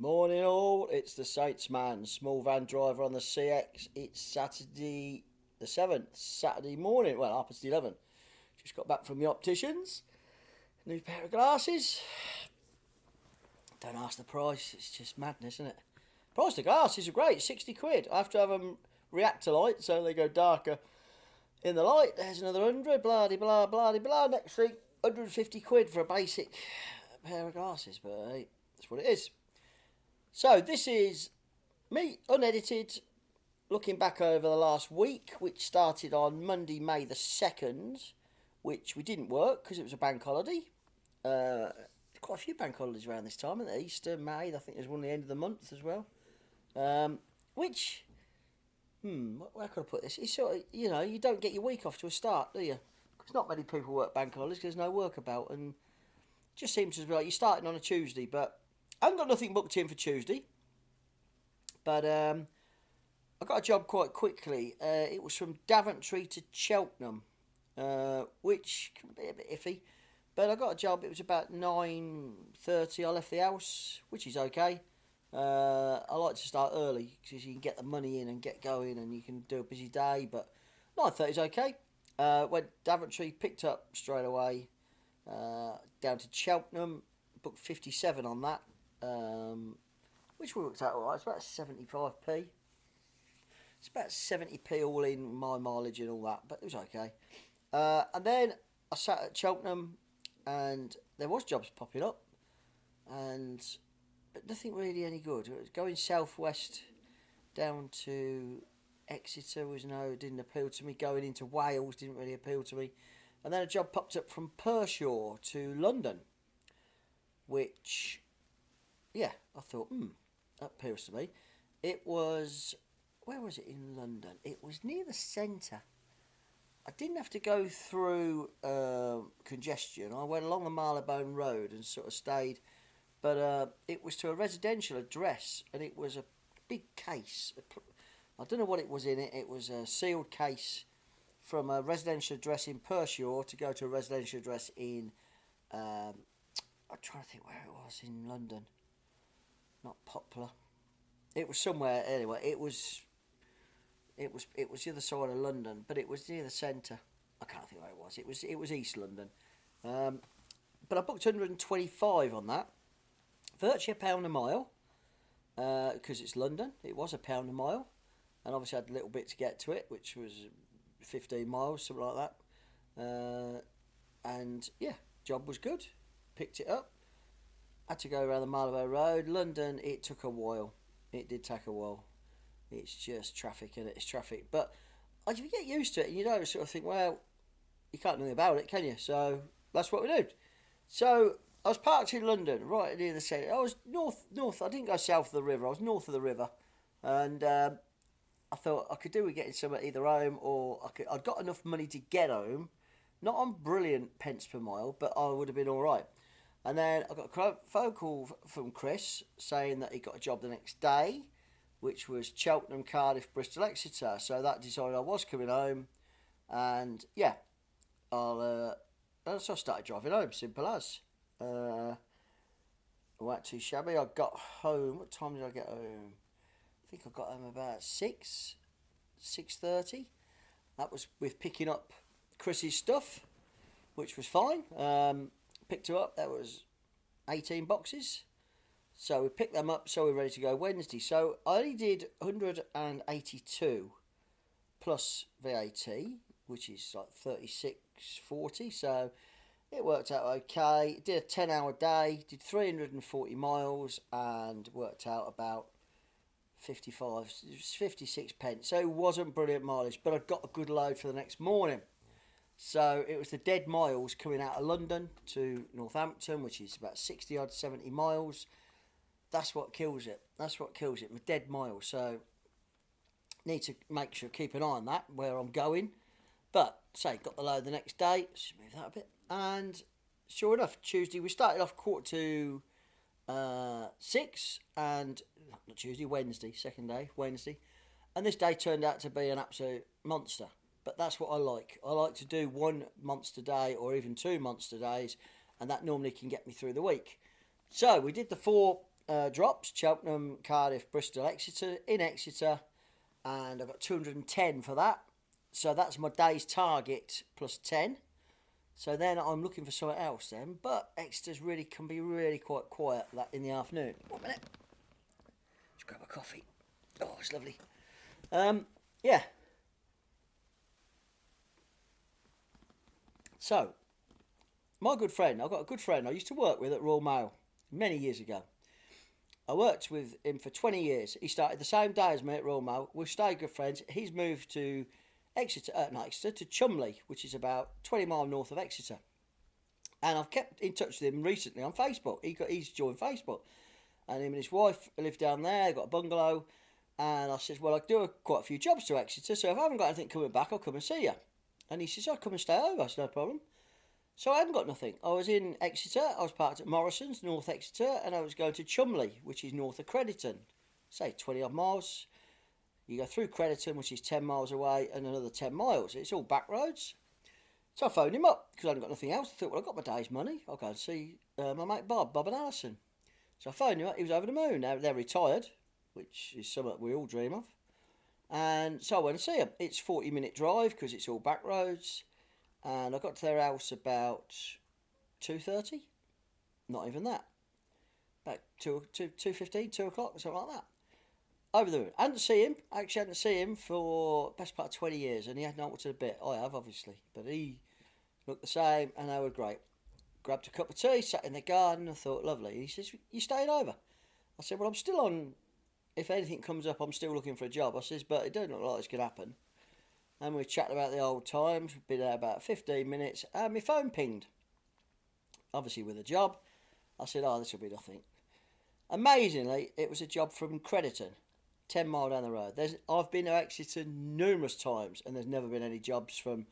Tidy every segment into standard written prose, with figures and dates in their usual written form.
Morning all, it's the Saints man, small van driver on the CX. It's Saturday the 7th, Saturday morning, well, 11:30. Just got back from the opticians. New pair of glasses. Don't ask the price, it's just madness, isn't it? Price of glasses are great, 60 quid. I have to have them reactor light so they go darker in the light. There's another 100, blah de blah, blah de blah. Next week, 150 quid for a basic pair of glasses, but hey, that's what it is. So this is me, unedited, looking back over the last week, which started on Monday, May the 2nd, which we didn't work because it was a bank holiday. Quite a few bank holidays around this time, isn't there? Easter, May, I think there's one at the end of the month as well. Which, where could I put this? It's sort of, you don't get your week off to a start, do you? Because not many people work bank holidays because there's no work about, and it just seems to be like you're starting on a Tuesday, but I haven't got nothing booked in for Tuesday, but I got a job quite quickly. It was from Daventry to Cheltenham, which can be a bit iffy, but I got a job. It was about 9:30. I left the house, which is okay. I like to start early because you can get the money in and get going, and you can do a busy day. But 9:30 is okay. Went Daventry, picked up straight away. Down to Cheltenham, booked 57 on that. Which worked out alright. It's about 75p. It's about 70p all in, my mileage and all that, but it was okay. And then I sat at Cheltenham, and there was jobs popping up, but nothing really any good. It was going southwest down to Exeter didn't appeal to me. Going into Wales didn't really appeal to me. And then a job popped up from Pershore to London, which, yeah, I thought, that appeals to me. It was, where was it in London? It was near the centre. I didn't have to go through congestion. I went along the Marylebone Road and sort of stayed, but it was to a residential address, and it was a big case. I don't know what it was in it. It was a sealed case from a residential address in Pershore to go to a residential address in, I'm trying to think where it was in London. Not Poplar. It was somewhere anyway. It was the other side of London, but it was near the centre. I can't think where it was. It was East London. But I booked 125 on that. Virtually £1 a mile, because it's London. It was £1 a mile, and obviously I had a little bit to get to it, which was 15 miles, something like that. And yeah, job was good. Picked it up. Had to go around the Marylebone Road. London, it took a while. It did take a while. It's just traffic, and it's traffic. But if you get used to it, you don't sort of think, well, you can't do anything about it, can you? So that's what we did. So I was parked in London, right near the centre. I was north. I didn't go south of the river. I was north of the river, and I thought I could do with getting somewhere either home or I'd got enough money to get home, not on brilliant pence per mile, but I would have been all right. And then I got a phone call from Chris saying that he got a job the next day, which was Cheltenham, Cardiff, Bristol, Exeter. So that decided I was coming home, and yeah, so I started driving home, simple as. I weren't too shabby. I got home. What time did I get home? I think I got home about 6:30. That was with picking up Chris's stuff, which was fine. Picked her up. That was 18 boxes. So we picked them up. So we're ready to go Wednesday. So I only did 182 plus VAT, which is like 36.40. So it worked out okay. Did a 10-hour day. Did 340 miles and worked out about 56 pence. So it wasn't brilliant mileage, but I got a good load for the next morning. So it was the dead miles coming out of London to Northampton, which is about 60 odd 70 miles. That's what kills it. The dead miles. So need to make sure, keep an eye on that, where I'm going. But say got the load the next day. Just move that a bit. And sure enough, Tuesday we started off 5:45, and not Tuesday, Wednesday, second day, Wednesday, and this day turned out to be an absolute monster. But that's what I like. I like to do one monster day or even 2 monster days, and that normally can get me through the week. So we did the four drops: Cheltenham, Cardiff, Bristol, Exeter. In Exeter, and I got 210 for that. So that's my day's target plus 10. So then I'm looking for something else then. But Exeter's really can be really quite quiet that in the afternoon. 1 minute. Just grab a coffee. Oh, it's lovely. Yeah. So, my good friend, I've got a good friend I used to work with at Royal Mail many years ago. I worked with him for 20 years. He started the same day as me at Royal Mail. We've stayed good friends. He's moved to Exeter, to Chumley, which is about 20 miles north of Exeter. And I've kept in touch with him recently on Facebook. He's joined Facebook. And him and his wife live down there. They've got a bungalow. And I said, well, I do quite a few jobs to Exeter, so if I haven't got anything coming back, I'll come and see you. And he says, I'll come and stay over. It's no problem. So I hadn't got nothing. I was in Exeter. I was parked at Morrison's, North Exeter, and I was going to Chumley, which is north of Crediton. Say 20 odd miles. You go through Crediton, which is 10 miles away, and another 10 miles. It's all back roads. So I phoned him up because I hadn't got nothing else. I thought, well, I've got my day's money. I'll go and see my mate Bob and Alison. So I phoned him up. He was over the moon. Now they're retired, which is something we all dream of. And so I went to see him. It's a 40-minute drive because it's all back roads. And I got to their house about 2:30. Not even that. About 2:15, 2 o'clock, something like that. Over the moon. I hadn't seen him for best part of 20 years, and he hadn't altered a bit. I have, obviously. But he looked the same, and they were great. Grabbed a cup of tea, sat in the garden, and thought, lovely. He says, you staying over? I said, well, I'm still on. If anything comes up, I'm still looking for a job. I says, but it don't look like it's going to happen. And we chatted about the old times. We've been there about 15 minutes, and my phone pinged. Obviously with a job. I said, oh, this will be nothing. Amazingly, it was a job from Crediton, 10 mile down the road. I've been to Exeter numerous times, and there's never been any jobs from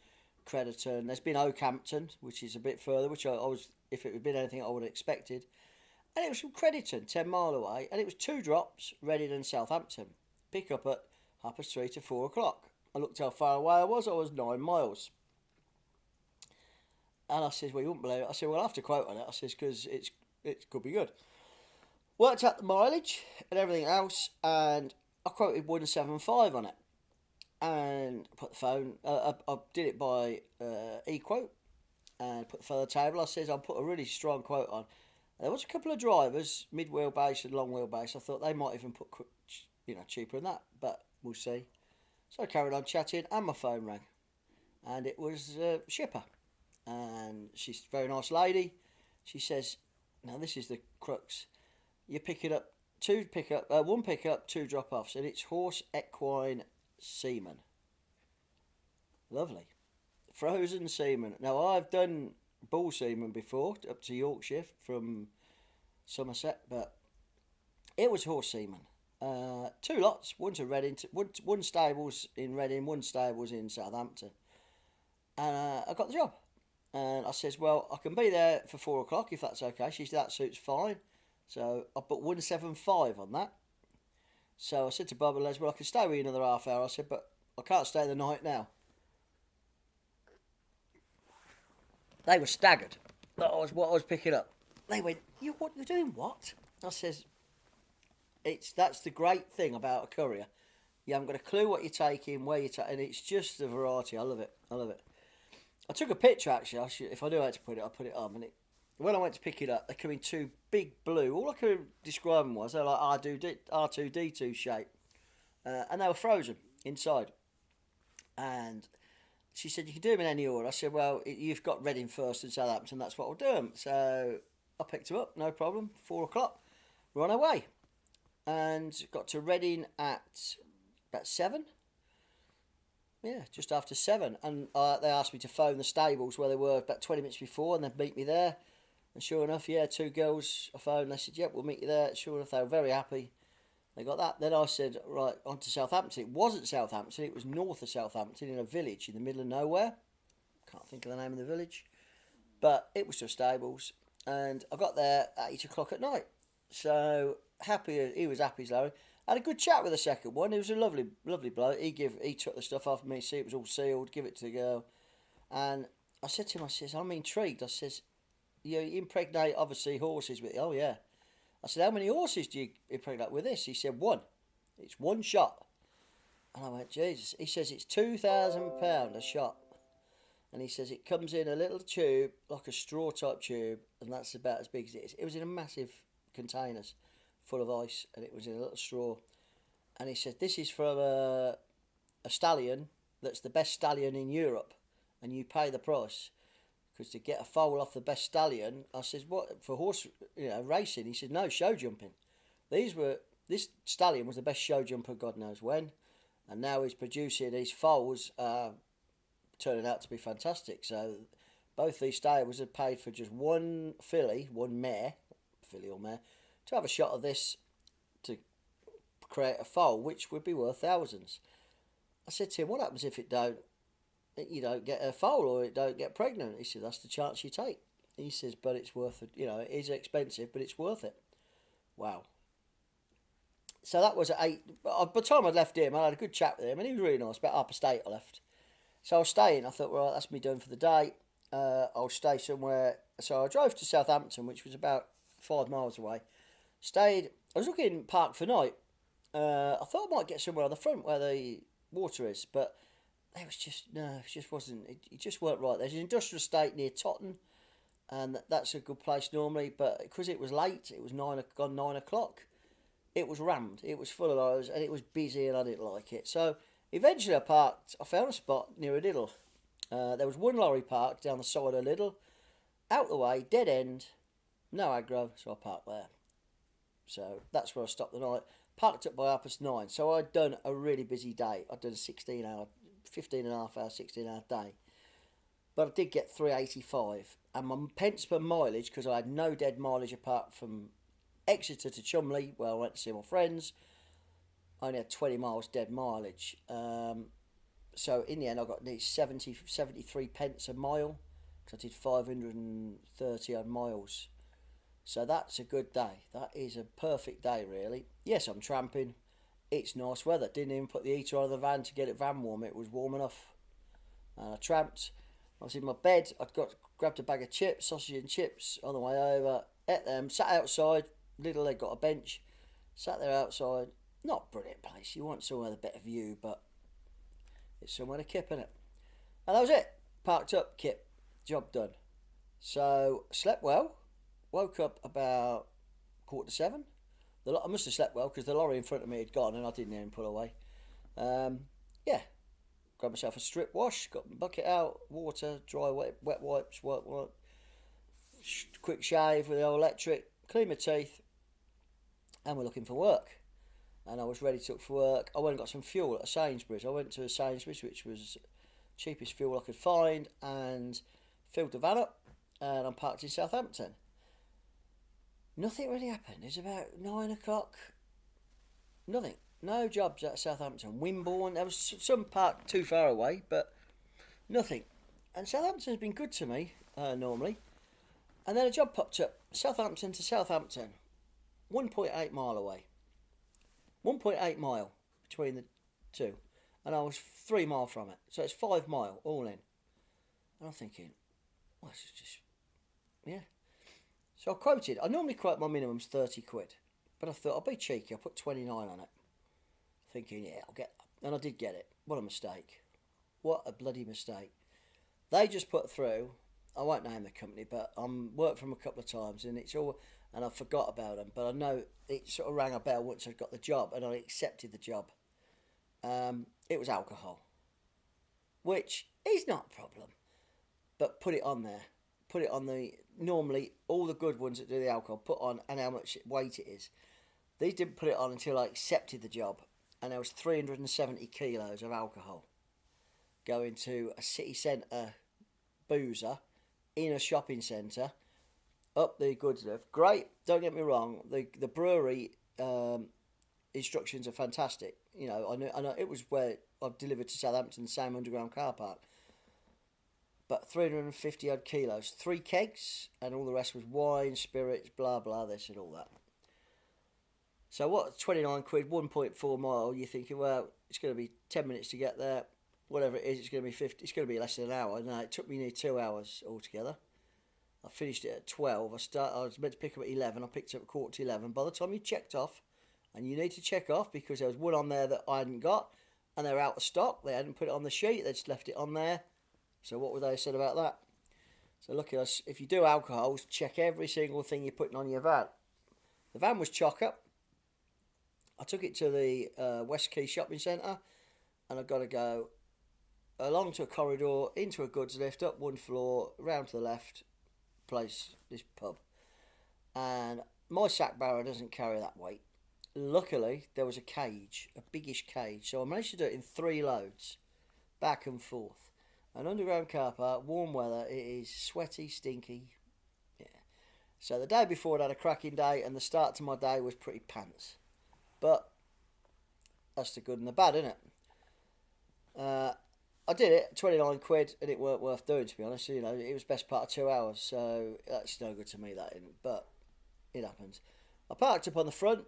Crediton. There's been Oakhampton, which is a bit further, which I was, if it had been anything I would have expected. And it was from Crediton, 10 mile away, and it was 2 drops, Reading and Southampton. Pick up at 3:30 to 4 o'clock. I looked how far away I was 9 miles. And I says, well, you wouldn't believe it. I said, well, I'll have to quote on it. I says, because it could be good. Worked out the mileage and everything else, and I quoted 175 on it. And put the phone, I did it by e-quote, and put the phone on the table. I says, I'll put a really strong quote on. And there was a couple of drivers, mid-wheelbase and long wheelbase. I thought they might even put, cheaper than that, but we'll see. So I carried on chatting, and my phone rang. And it was Shipper. And she's a very nice lady. She says, now this is the crux. You pick it up, one pickup, 2 drop-offs. And it's horse, equine, semen. Lovely. Frozen semen. Now, I've done bull semen before, up to Yorkshire from Somerset. But it was horse semen. 2 lots, one to Reading, one stables in Reading, one stables in Southampton. And I got the job. And I says, well, I can be there for 4 o'clock if that's okay. She said, that suits fine. So I put 175 on that. So I said to Bob and Les, well, I can stay with you another half hour. I said, but I can't stay the night now. They were staggered. That was what I was picking up. They went, you're doing what? I says, that's the great thing about a courier. You haven't got a clue what you're taking, where you're taking, and it's just the variety. I love it. I took a picture, actually. If I knew how to put it, I'll put it on. And when I went to pick it up, they come in 2 big blue. All I could describe them was they're like R2D2 shape. And they were frozen inside. And she said, you can do them in any order. I said, well, you've got Reading first and Southampton. That's what we'll do them. So I picked them up, no problem. 4 o'clock. We're on our way. And got to Reading at about 7. Yeah, just after 7. And they asked me to phone the stables where they were about 20 minutes before, and they'd meet me there. And sure enough, 2 girls I phoned. They said, yep, we'll meet you there. Sure enough, they were very happy. They got that. Then I said, right, on to Southampton. It wasn't Southampton. It was north of Southampton in a village in the middle of nowhere. Can't think of the name of the village. But it was just stables. And I got there at 8 o'clock at night. So happy. He was happy as Larry. I had a good chat with the second one. He was a lovely bloke. He took the stuff off me, see it was all sealed, give it to the girl. And I said to him, I'm intrigued. I says, you impregnate, obviously, horses with it. Oh, yeah. I said, how many horses do you impregnate with this? He said, one. It's one shot. And I went, Jesus. He says it's £2,000 a shot. And he says it comes in a little tube, like a straw type tube, and that's about as big as it is. It was in a massive containers full of ice, and it was in a little straw. And he said, this is from a stallion that's the best stallion in Europe, and you pay the price. Because to get a foal off the best stallion, I said, what, for horse racing? He said, no, show jumping. This stallion was the best show jumper God knows when, and now he's producing these foals, turning out to be fantastic. So both these stables had paid for just one filly, one mare, filly or mare, to have a shot of this to create a foal, which would be worth thousands. I said to him, what happens if you don't get a foal or it don't get pregnant? He said, that's the chance you take. He says, but it's worth it. It is expensive, but it's worth it. Wow. So that was at 8. By the time I'd left him, I had a good chat with him, and he was really nice. About half a state I left. So I was staying. I thought, right, that's me done for the day. I'll stay somewhere. So I drove to Southampton, which was about 5 miles away. Stayed. I was looking park for night. I thought I might get somewhere on the front where the water is, but it just wasn't. It just weren't right. There's an industrial estate near Totton, and that's a good place normally. But because it was late, it was 9 o'clock. It was rammed. It was full of those, and it was busy, and I didn't like it. So eventually I found a spot near a Lidl. There was one lorry parked down the side of Lidl, out the way, dead end, no aggro, so I parked there. So that's where I stopped the night. Parked up by 9:30. So I'd done a really busy day. I'd done a 15 and a half hour, 16-hour day. But I did get 385. And my pence per mileage, because I had no dead mileage apart from Exeter to Chumley, where I went to see my friends, I only had 20 miles dead mileage. So in the end, I got nearly 73 pence a mile, because I did 530 odd miles. So that's a good day. That is a perfect day, really. Yes, I'm tramping. It's nice weather. Didn't even put the heater on the van to get it van warm. It was warm enough. And I tramped. I was in my bed. Grabbed a bag of chips, sausage and chips on the way over. Ate them. Sat outside. Little, they got a bench. Sat there outside. Not a brilliant place. You want somewhere with a better view, but it's somewhere to kip, innit? And that was it. Parked up, kip. Job done. So, slept well. Woke up about 7:15. I must have slept well because the lorry in front of me had gone and I didn't even pull away. Yeah. Grabbed myself a strip wash, got my bucket out, water, dry wet wipes, quick shave with the old electric, clean my teeth, and we're looking for work. And I was ready to look for work. I went and got some fuel at a Sainsbury's. I went to a Sainsbury's, which was cheapest fuel I could find, and filled the van up, and I'm parked in Southampton. Nothing really happened. It's about 9 o'clock. Nothing. No jobs at Southampton. Wimborne. There was some park too far away, but nothing. And Southampton's been good to me, normally. And then a job popped up. Southampton to Southampton. 1.8 mile away. 1.8 mile between the two. And I was 3 mile from it. So it's 5 mile all in. And I'm thinking, well, this is just, yeah. So I normally quote my minimum's 30 quid. But I thought, I'll be cheeky, I'll put 29 on it. Thinking, yeah, I'll get that. And I did get it. What a mistake. What a bloody mistake. They just put through, I won't name the company, but I'm worked for them a couple of times and I forgot about them. But I know it sort of rang a bell once I got the job and I accepted the job. It was alcohol. Which is not a problem. But put it on there. Put it on normally all the good ones that do the alcohol put on and how much weight it is. These didn't put it on until I accepted the job, and there was 370 kilos of alcohol going to a city centre boozer in a shopping centre up the goods lift. Great, don't get me wrong. The brewery instructions are fantastic. I know it was where I've delivered to Southampton, the same underground car park. But 350 odd kilos, 3 kegs, and all the rest was wine, spirits, blah, blah, this and all that. So what, 29 quid, 1.4 mile, you're thinking, well, it's going to be 10 minutes to get there, whatever it is, it's going to be 50, it's going to be less than an hour. No, it took me nearly 2 hours altogether. I finished it at 12. I was meant to pick up at 11. I picked up at 11:15. By the time you checked off, and you need to check off because there was one on there that I hadn't got, and they were out of stock. They hadn't put it on the sheet. They just left it on there. So what would they have said about that? So look at us. If you do alcohols, check every single thing you're putting on your van. The van was chocker. I took it to the West Quay shopping centre, and I've got to go along to a corridor, into a goods lift, up one floor, round to the left, this pub. And my sack barrow doesn't carry that weight. Luckily, there was a cage, a biggish cage, so I managed to do it in 3 loads, back and forth. An underground car park, warm weather, it is sweaty, stinky. Yeah. So the day before I had a cracking day, and the start to my day was pretty pants. But that's the good and the bad, isn't it? I did it, 29 quid, and it weren't worth doing, to be honest. You know, it was best part of 2 hours, so that's no good to me, that isn't. But it happens. I parked up on the front.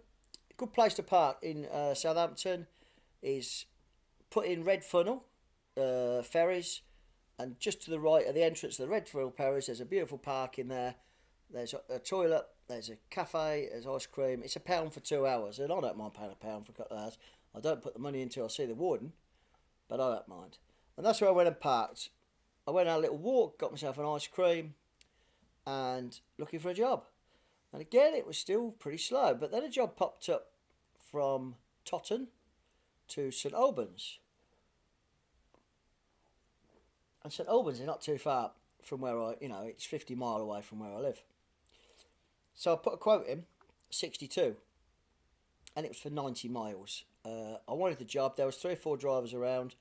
A good place to park in Southampton is put in Red Funnel ferries, and just to the right of the entrance to the Red Funnel ferries, there's a beautiful park in there. There's a toilet, there's a cafe, there's ice cream. It's £1 for 2 hours, and I don't mind paying £1 for a couple of hours. I don't put the money until I see the warden, but I don't mind. And that's where I went and parked. I went on a little walk, got myself an ice cream, and looking for a job. And again, it was still pretty slow. But then a job popped up from Totton to St Albans. And St Albans is not too far from where it's 50 mile away from where I live. So I put a quote in, 62. And it was for 90 miles. I wanted the job. There was 3 or 4 drivers around.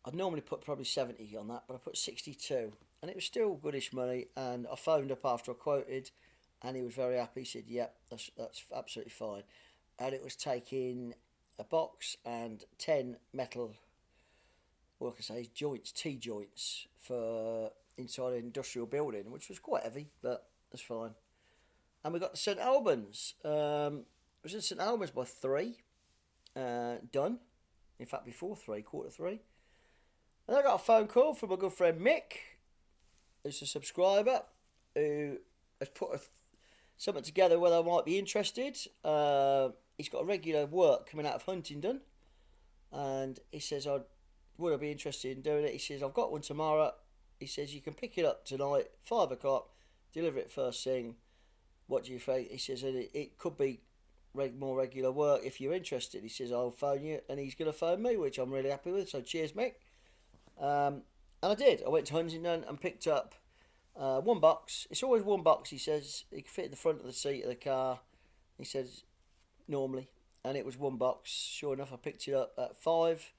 I'd normally put probably 70 on that, but I put 62. And it was still goodish money. And I phoned up after I quoted, and he was very happy. He said, yep, that's absolutely fine. And it was taking a box and 10 metal, what can I say, joints, T-joints, for inside an industrial building, which was quite heavy, but that's fine. And we got to St Albans. It was in St Albans by 3, done. In fact, before 3, 3:15. And I got a phone call from my good friend Mick, who's a subscriber, who has put something together whether I might be interested. He's got a regular work coming out of Huntingdon, and he says, would I be interested in doing it? He says, I've got one tomorrow. He says, you can pick it up tonight, 5 o'clock, deliver it first thing. What do you think? He says, it could be more regular work if you're interested. He says, I'll phone you, and he's going to phone me, which I'm really happy with, so cheers, Mick. And I did. I went to Huntingdon and picked up 1 box. It's always 1 box, he says. It can fit in the front of the seat of the car, he says, normally. And it was 1 box. Sure enough, I picked it up at 5,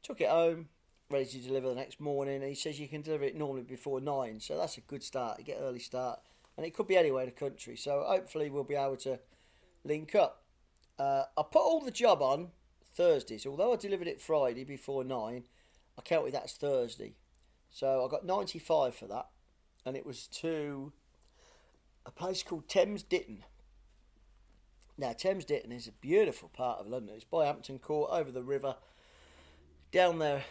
took it home, ready to deliver the next morning. And he says you can deliver it normally before 9, so that's a good start. You get an early start. And it could be anywhere in the country, so hopefully we'll be able to link up. I put all the job on Thursdays. Although I delivered it Friday before 9, I counted that's Thursday. So I got 95 for that. And it was to a place called Thames Ditton. Now, Thames Ditton is a beautiful part of London. It's by Hampton Court, over the river, down there,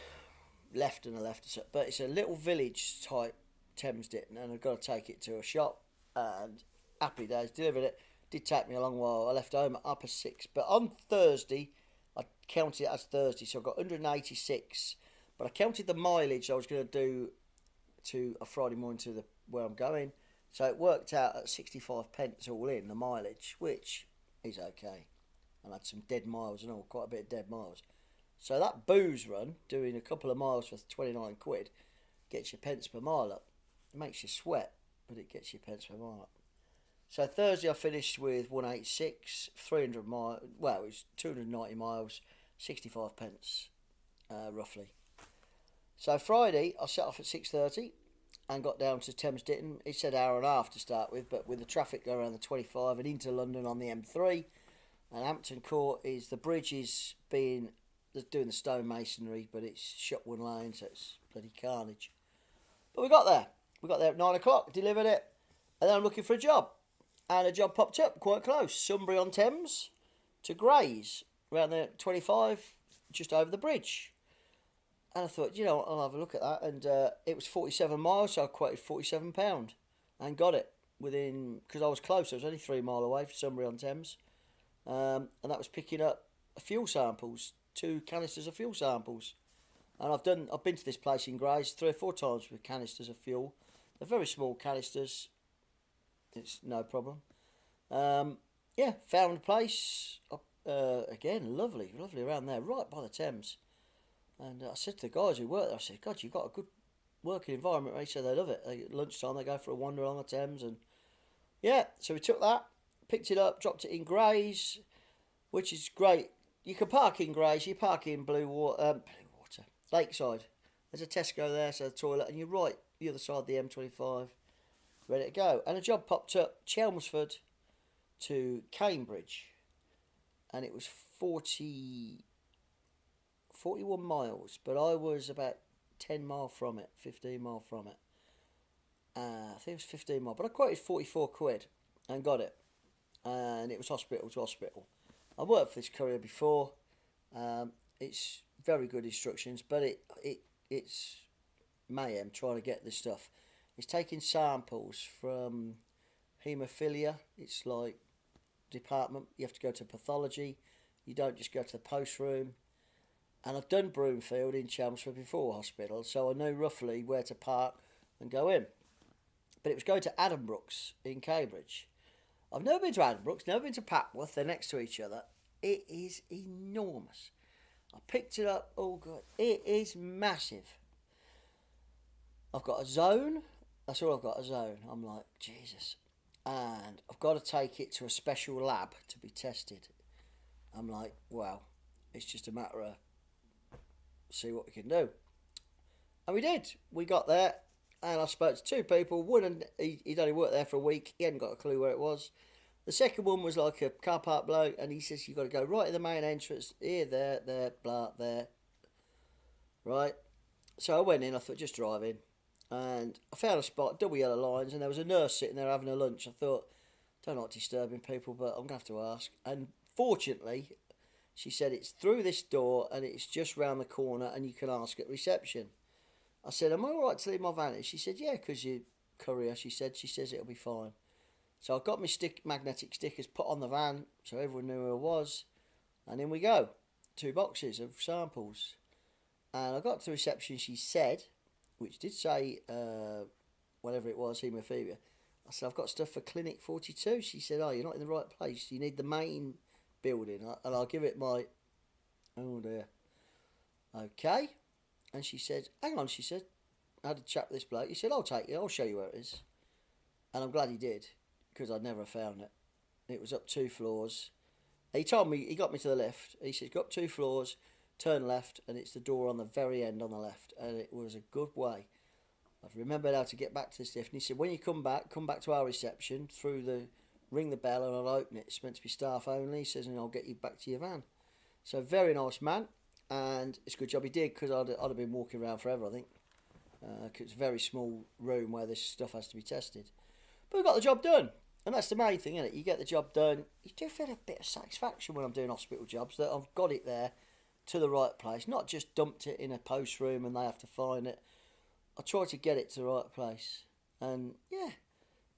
left and the left. But it's a little village type Thames Ditton, and I've got to take it to a shop. And happy days, delivered it. Did take me a long while. I left home at 6:30. But on Thursday, I counted it as Thursday, so I got 186. But I counted the mileage I was going to do to a Friday morning to where I'm going. So it worked out at 65 pence all in, the mileage, which is okay. And I had some dead miles and all, quite a bit of dead miles. So that booze run, doing a couple of miles for 29 quid, gets you pence per mile up. It makes you sweat, but it gets you pence per mile up. So Thursday I finished with 186, 300 miles, well, it was 290 miles, 65 pence, roughly. So Friday I set off at 6:30 and got down to Thames Ditton. It said hour and a half to start with, but with the traffic going around the 25 and into London on the M3, and Hampton Court is, the bridge is doing the stone masonry, but it's shut one lane, so it's bloody carnage. But we got there. We got there at 9 o'clock, delivered it, and then I'm looking for a job. And a job popped up quite close, Sunbury-on-Thames to Grays, around the 25, just over the bridge. And I thought, I'll have a look at that. And it was 47 miles, so I quoted £47. and got it within, because I was close. I was only 3 mile away from Sunbury-on-Thames, and that was picking up fuel samples, 2 canisters of fuel samples. And I've been to this place in Grays 3 or 4 times with canisters of fuel. They're very small canisters. It's no problem. Yeah, found a place. Again, lovely around there, right by the Thames. And I said to the guys who work there, I said, God, you've got a good working environment. They said they love it. At lunchtime, they go for a wander along the Thames. And yeah, so we took that, picked it up, dropped it in Grays, which is great. You can park in Grays, you park in Lakeside. There's a Tesco there, so the toilet, and you're right the other side of the M25, ready to go. And a job popped up, Chelmsford to Cambridge, and it was 41 miles, but I was about 10 mile from it, 15 mile from it. I think it was 15 mile, but I quoted 44 quid and got it. And it was hospital to hospital. I worked for this courier before. It's very good instructions, but it's mayhem trying to get this stuff. It's taking samples from haemophilia. It's like department. You have to go to pathology. You don't just go to the post room. And I've done Broomfield in Chelmsford before hospital, so I know roughly where to park and go in. But it was going to Addenbrooke's in Cambridge. I've never been to Addenbrooke's, never been to Papworth. They're next to each other. It is enormous. I picked it up. Oh, God. It is massive. I've got a zone. That's all I've got, a zone. I'm like, Jesus. And I've got to take it to a special lab to be tested. I'm like, wow. It's just a matter of see what we can do. And we did. We got there, and I spoke to 2 people. One, he'd only worked there for a week. He hadn't got a clue where it was. The second one was like a car park bloke, and he says, you've got to go right in the main entrance. Here, there, blah, there. Right? So I went in. I thought, just drive in. And I found a spot, double yellow lines, and there was a nurse sitting there having a lunch. I thought, don't like disturbing people, but I'm going to have to ask. And fortunately, she said, it's through this door and it's just round the corner and you can ask at reception. I said, am I all right to leave my van here? She said, yeah, because you're courier. She says it'll be fine. So I got my magnetic stickers put on the van so everyone knew who I was. And in we go. 2 boxes of samples. And I got to reception, she said, which did say, whatever it was, haemophilia. I said, I've got stuff for Clinic 42. She said, oh, you're not in the right place. You need the main building. And I'll give it my... Oh, dear. Okay. And she said, hang on, she said. I had a chat with this bloke. He said, I'll take it. I'll show you where it is. And I'm glad he did, because I'd never found it. It was up 2 floors. He told me, he got me to the lift. He said, go up 2 floors, turn left, and it's the door on the very end on the left. And it was a good way. I've remembered how to get back to this lift. And he said, when you come back to our reception, ring the bell and I'll open it. It's meant to be staff only. He says, and I'll get you back to your van. So very nice man. And it's a good job he did, because I'd have been walking around forever, I think. Cause it's a very small room where this stuff has to be tested. But we got the job done. And that's the main thing, isn't it? You get the job done. You do feel a bit of satisfaction when I'm doing hospital jobs, that I've got it there to the right place. Not just dumped it in a post room and they have to find it. I try to get it to the right place. And yeah,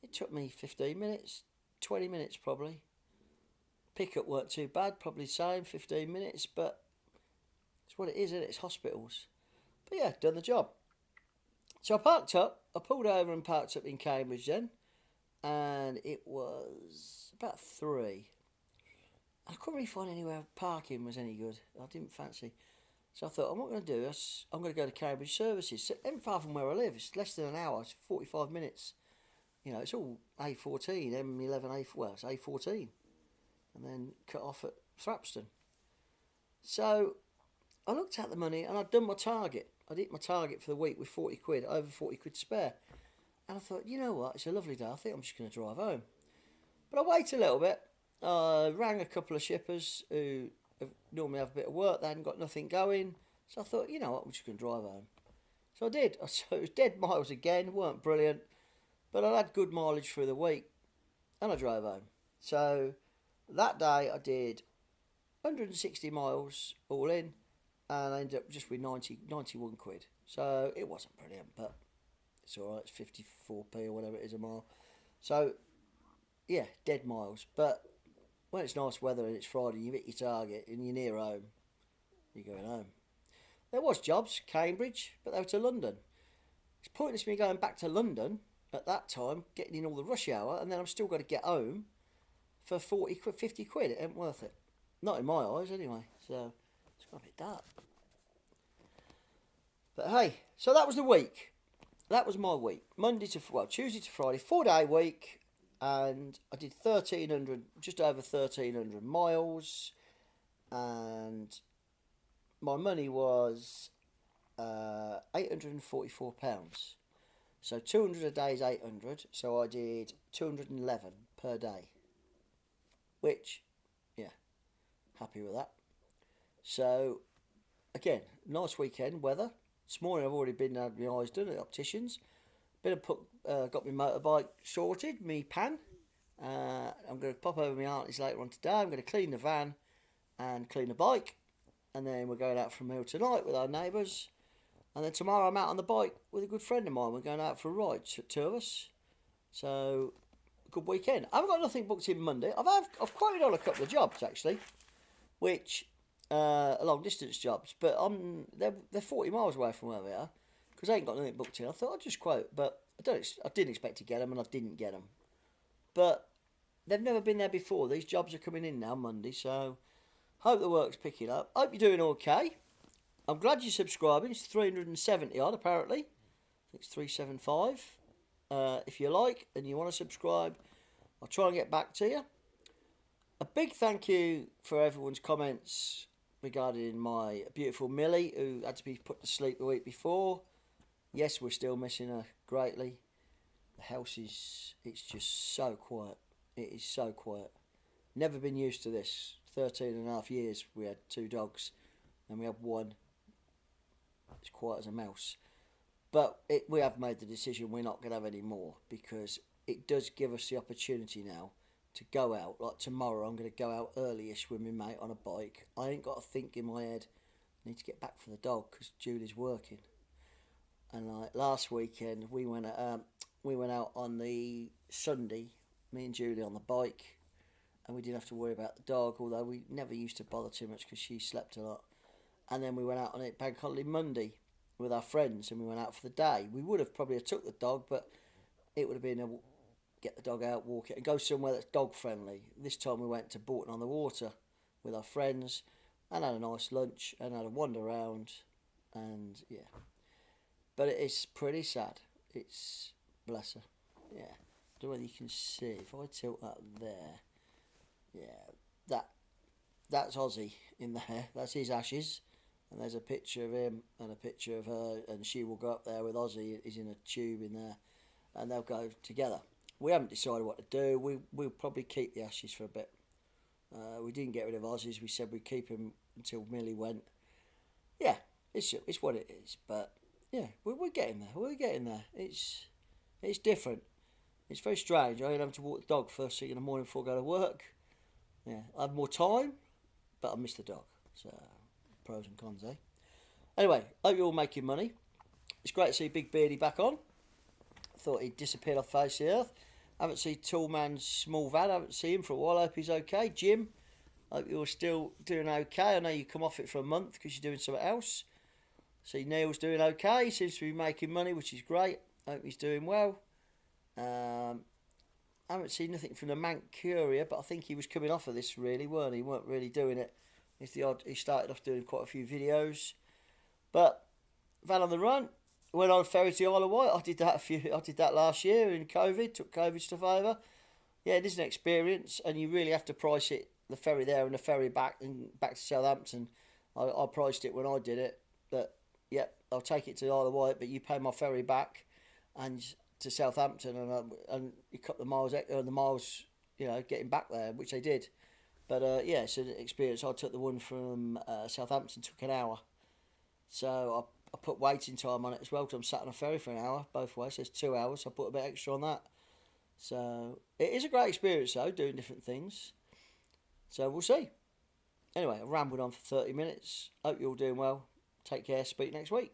it took me 15 minutes, 20 minutes probably. Pickup weren't too bad, probably the same, 15 minutes, but it's what it is, isn't it? It's hospitals. But yeah, done the job. So I parked up, I pulled over and parked up in Cambridge then, and it was about 3. I couldn't really find anywhere parking was any good. I didn't fancy. So I thought, what I'm going to do is I'm going to go to Cambridge Services. So, it ain't far from where I live. It's less than an hour. It's 45 minutes. You know, it's all A14, M11, it's A14. And then cut off at Thrapston. So I looked at the money and I'd done my target. I'd hit my target for the week with 40 quid, over 40 quid spare. And I thought, you know what, it's a lovely day. I think I'm just going to drive home. But I waited a little bit. I rang a couple of shippers who normally have a bit of work. They hadn't got nothing going. So I thought, you know what, I'm just going to drive home. So I did. So it was dead miles again. Weren't brilliant. But I had good mileage through the week. And I drove home. So that day I did 160 miles all in. And I ended up just with 91 quid. So it wasn't brilliant, but it's all right. It's 54p or whatever it is a mile. So yeah, dead miles. But when it's nice weather and it's Friday, you hit your target and you're near home, you're going home. There was jobs, Cambridge, but they were to London. It's pointless me going back to London at that time, getting in all the rush hour, and then I'm still got to get home for 40 quid, 50 quid. It ain't worth it. Not in my eyes, anyway. So it's got a bit dark. But hey, so that was the week. That was my week. Tuesday to Friday, 4-day week, and I did 1,300, just over 1,300 miles, and my money was £844. So 200 a day is 800, so I did 211 per day. Which, yeah, happy with that. So, again, nice weekend, weather. This morning I've already been had my eyes done at the opticians. Got my motorbike sorted, me pan. I'm going to pop over my auntie's later on today. I'm going to clean the van and clean the bike. And then we're going out for a meal tonight with our neighbours. And then tomorrow I'm out on the bike with a good friend of mine. We're going out for a ride, two of us. So, good weekend. I haven't got nothing booked in Monday. I've quoted on a couple of jobs, actually, which are long distance jobs. But they're 40 miles away from where we are. Because I ain't got nothing booked in. I thought I'd just quote. But I didn't expect to get them, and I didn't get them. But they've never been there before. These jobs are coming in now Monday, so hope the work's picking up. Hope you're doing okay. I'm glad you're subscribing. It's 370 odd, apparently. I think it's 375. If you like and you want to subscribe, I'll try and get back to you. A big thank you for everyone's comments regarding my beautiful Millie, who had to be put to sleep the week before. Yes, we're still missing her greatly. The house it's just so quiet. It is so quiet. Never been used to this. 13 and a half years we had 2 dogs, and we have one. It's quiet as a mouse. But we have made the decision we're not going to have any more, because it does give us the opportunity now to go out. Like tomorrow, I'm going to go out early-ish with my mate on a bike. I ain't got to think in my head, I need to get back for the dog because Julie's working. And like last weekend, we went out on the Sunday, me and Julie on the bike, and we didn't have to worry about the dog, although we never used to bother too much because she slept a lot. And then we went out on it Bank Holiday Monday with our friends, and we went out for the day. We would have probably took the dog, but it would have been get the dog out, walk it, and go somewhere that's dog friendly. This time we went to Bourton on the Water with our friends and had a nice lunch and had a wander around, and yeah. But it is pretty sad. It's, bless her. Yeah. I don't know whether you can see. If I tilt that there, yeah, that's Ozzy in there. That's his ashes. And there's a picture of him and a picture of her, and she will go up there with Ozzy. He's in a tube in there, and they'll go together. We haven't decided what to do. We'll probably keep the ashes for a bit. We didn't get rid of Ozzy's. We said we'd keep him until Millie went. Yeah, it's what it is. But yeah, we're getting there. We're getting there. It's different. It's very strange. I ain't having to walk the dog first thing in the morning before I go to work. Yeah, I have more time, but I miss the dog. So pros and cons, eh? Anyway, hope you're all making money. It's great to see Big Beardy back on. I thought he'd disappeared off the face of the earth. I haven't seen Toolman's small van. I haven't seen him for a while. I hope he's okay. Jim, I hope you're still doing okay. I know you come off it for a month because you're doing something else. See, Neil's doing okay. He seems to be making money, which is great. I hope he's doing well. I haven't seen nothing from the Manc Courier, but I think he was coming off of this really, weren't he? He weren't really doing it. He started off doing quite a few videos. But Van on the Run, went on a ferry to the Isle of Wight. I did that last year in COVID, took COVID stuff over. Yeah, it is an experience, and you really have to price it, the ferry there and the ferry back to Southampton. I priced it when I did it, but yeah, I'll take it to the Isle of Wight, but you pay my ferry back and to Southampton, and you cut the miles, getting back there, which they did. But yeah, it's an experience. I took the one from Southampton, took an hour. So I put waiting time on it as well, because I'm sat on a ferry for an hour both ways. So it's 2 hours. So I put a bit extra on that. So it is a great experience though, doing different things. So we'll see. Anyway, I rambled on for 30 minutes. Hope you're all doing well. Take care. Speak next week.